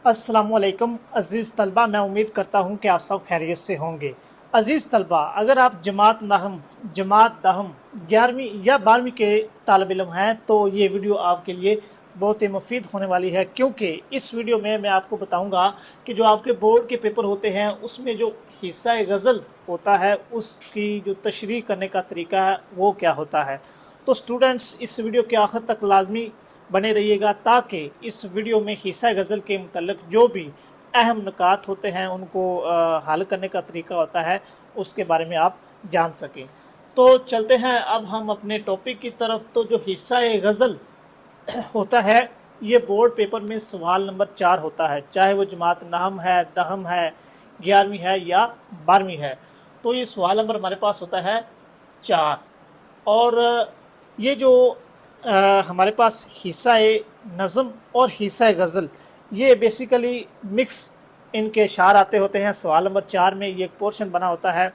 अस्सलामुअलैकुम अज़ीज़ तलबा, मैं उम्मीद करता हूँ कि आप सब खैरियत से होंगे। अज़ीज़ तलबा, अगर आप जमात नहम, जमात दहम, 11वीं या 12वीं के तालिब इल्म हैं तो ये वीडियो आपके लिए बहुत ही मुफीद होने वाली है, क्योंकि इस वीडियो में मैं आपको बताऊंगा कि जो आपके बोर्ड के पेपर होते हैं उसमें जो हिस्सा गज़ल होता है उसकी जो तशरीह करने का तरीका है वो क्या होता है। तो स्टूडेंट्स, इस वीडियो के आखिर तक लाजमी बने रहिएगा ताकि इस वीडियो में हिस्सा गज़ल के मुतल्लिक जो भी अहम नुकात होते हैं उनको हल करने का तरीका होता है उसके बारे में आप जान सकें। तो चलते हैं अब हम अपने टॉपिक की तरफ। तो जो हिस्सा गज़ल होता है ये बोर्ड पेपर में सवाल नंबर 4 होता है, चाहे वो जमात नहम है, दहम है, 11वीं है या 12वीं है। तो ये सवाल नंबर हमारे पास होता है 4। और ये जो हमारे पास हिस्सा नज़म और हिस्सा गज़ल ये बेसिकली मिक्स इनके शार आते होते हैं। सवाल नंबर 4 में ये एक पोर्शन बना होता है।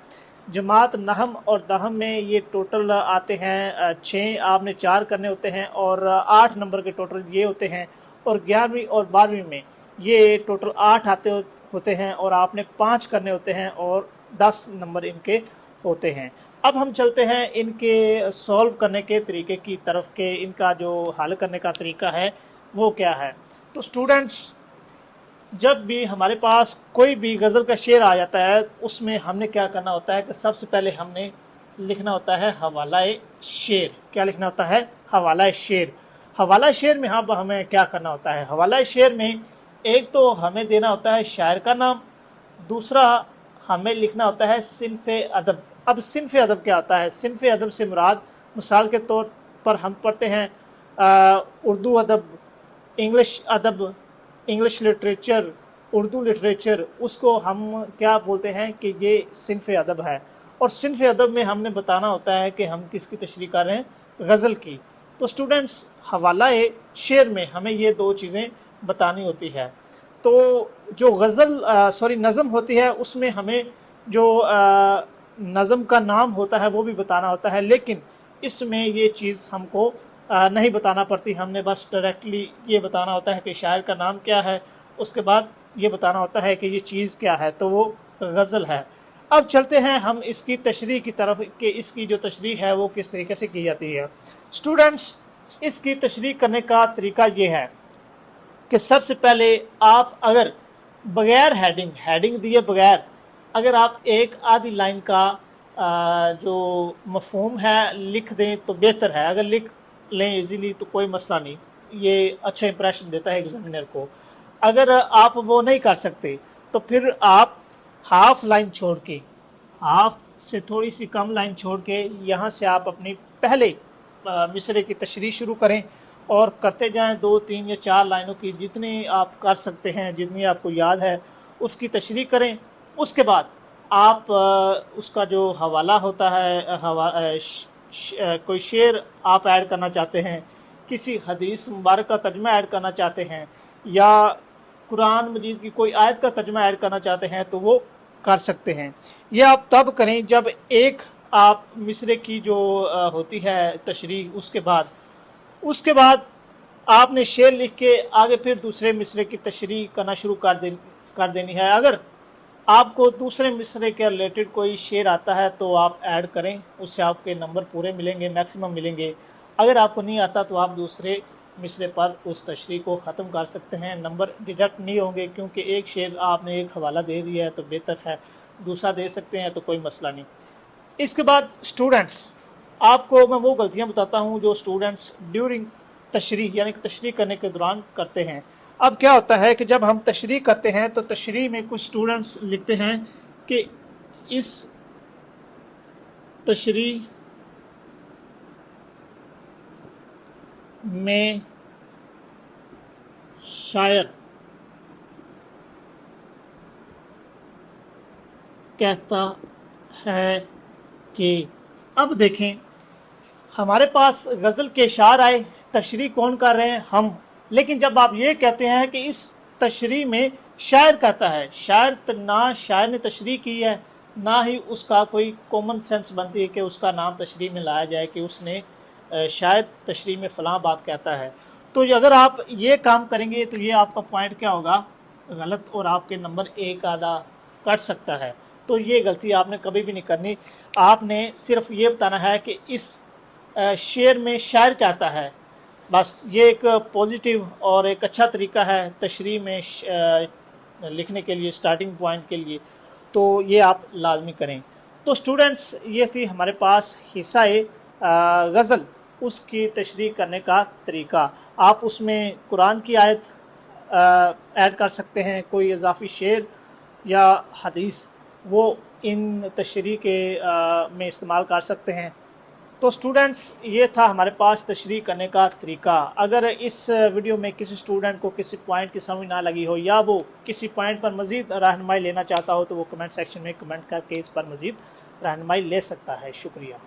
जमात नहम और दहम में ये टोटल आते हैं 6, आपने 4 करने होते हैं और 8 नंबर के टोटल ये होते हैं। और 11वीं और 12वीं में ये टोटल 8 होते हैं और आपने 5 करने होते हैं और 10 नंबर इनके होते हैं। अब हम चलते हैं इनके सॉल्व करने के तरीके की तरफ के इनका जो हल करने का तरीका है वो क्या है। तो स्टूडेंट्स, जब भी हमारे पास कोई भी गज़ल का शेर आ जाता है उसमें हमने क्या करना होता है कि सबसे पहले हमने लिखना होता है हवाला शेर। क्या लिखना होता है? हवाला शेर। हवाला शेर में अब हमें क्या करना होता है? हवाला शेर में एक तो हमें देना होता है शायर का नाम, दूसरा हमें लिखना होता है सिन्फ़ अदब। अब सिन्फ़ अदब क्या होता है? सिन्फ़ अदब से मुराद मिसाल के तौर पर हम पढ़ते हैं उर्दू अदब, इंग्लिश अदब, इंग्लिश लिटरेचर, उर्दू लिटरेचर, उसको हम क्या बोलते हैं कि ये सिन्फ़ अदब है। और सिन्फ़ अदब में हमने बताना होता है कि हम किसकी तशरीह कर रहे हैं? गज़ल की। तो स्टूडेंट्स, हवाला शेर में हमें ये 2 चीज़ें बतानी होती है। तो जो नज़म होती है उसमें हमें जो नज़म का नाम होता है वो भी बताना होता है, लेकिन इसमें ये चीज़ हमको नहीं बताना पड़ती। हमने बस डायरेक्टली ये बताना होता है कि शायर का नाम क्या है, उसके बाद ये बताना होता है कि ये चीज़ क्या है, तो वो गज़ल है। अब चलते हैं हम इसकी तशरीह की तरफ कि इसकी जो तशरीह है वो किस तरीके से की जाती है। स्टूडेंट्स, इसकी तशरीह करने का तरीका ये है कि सबसे पहले आप अगर बग़ैर हेडिंग दिए बगैर अगर आप एक आधी लाइन का जो मफ़हूम है लिख दें तो बेहतर है। अगर लिख लें इजीली तो कोई मसला नहीं, ये अच्छा इंप्रेशन देता है एग्जामिनर को। अगर आप वो नहीं कर सकते तो फिर आप हाफ लाइन छोड़ के, हाफ से थोड़ी सी कम लाइन छोड़ के यहाँ से आप अपनी पहले मिसरे की तशरीह शुरू करें और करते जाएं 2, 3 या 4 लाइनों की, जितनी आप कर सकते हैं, जितनी आपको याद है उसकी तशरीह करें। उसके बाद आप उसका जो हवाला होता है, कोई शेर आप ऐड करना चाहते हैं, किसी हदीस मुबारक का तर्जुमा ऐड करना चाहते हैं या कुरान मजीद की कोई आयत का तर्जुमा ऐड करना चाहते हैं तो वो कर सकते हैं। ये आप तब करें जब एक आप मिसरे की जो होती है तशरीह, उसके बाद आपने शेर लिख के आगे फिर दूसरे मिसरे की तशरीह करना शुरू कर देनी है। अगर आपको दूसरे मिसरे के रिलेटेड कोई शेर आता है तो आप ऐड करें, उससे आपके नंबर पूरे मिलेंगे, मैक्सिमम मिलेंगे। अगर आपको नहीं आता तो आप दूसरे मिसरे पर उस तशरीह को ख़त्म कर सकते हैं, नंबर डिडक्ट नहीं होंगे, क्योंकि एक शेर आपने एक हवाला दे दिया है तो बेहतर है, दूसरा दे सकते हैं तो कोई मसला नहीं। इसके बाद स्टूडेंट्स, आपको मैं वो गलतियां बताता हूं जो स्टूडेंट्स ड्यूरिंग तशरीह यानी कि तशरीह करने के दौरान करते हैं। अब क्या होता है कि जब हम तशरीह करते हैं तो तशरीह में कुछ स्टूडेंट्स लिखते हैं कि इस तशरीह में शायर कहता है कि, अब देखें हमारे पास गज़ल के शार आए, तशरीह कौन कर रहे हैं? हम। लेकिन जब आप ये कहते हैं कि इस तशरीह में शायर कहता है, ना शायर ने तशरीह की है, ना ही उसका कोई कॉमन सेंस बनती है कि उसका नाम तशरीह में लाया जाए कि उसने शायद तशरीह में फ़लाँ बात कहता है। तो अगर आप ये काम करेंगे तो ये आपका पॉइंट क्या होगा गलत और आपके नंबर एक आधा कट सकता है। तो ये गलती आपने कभी भी नहीं करनी। आपने सिर्फ ये बताना है कि इस शेर में शायर क्या आता है, बस ये एक पॉजिटिव और एक अच्छा तरीका है तशरीह में लिखने के लिए, स्टार्टिंग पॉइंट के लिए। तो ये आप लाजमी करें। तो स्टूडेंट्स, ये थी हमारे पास हिस्सा गज़ल, उसकी तशरीह करने का तरीका। आप उसमें कुरान की आयत ऐड कर सकते हैं, कोई इजाफी शेर या हदीस, वो इन तशरीह के में इस्तेमाल कर सकते हैं। तो स्टूडेंट्स, ये था हमारे पास तशरीह करने का तरीका। अगर इस वीडियो में किसी स्टूडेंट को किसी पॉइंट की समझ ना लगी हो या वो किसी पॉइंट पर मज़ीद रहनुमाई लेना चाहता हो तो वो कमेंट सेक्शन में कमेंट करके इस पर मज़ीद रहनुमाई ले सकता है। शुक्रिया।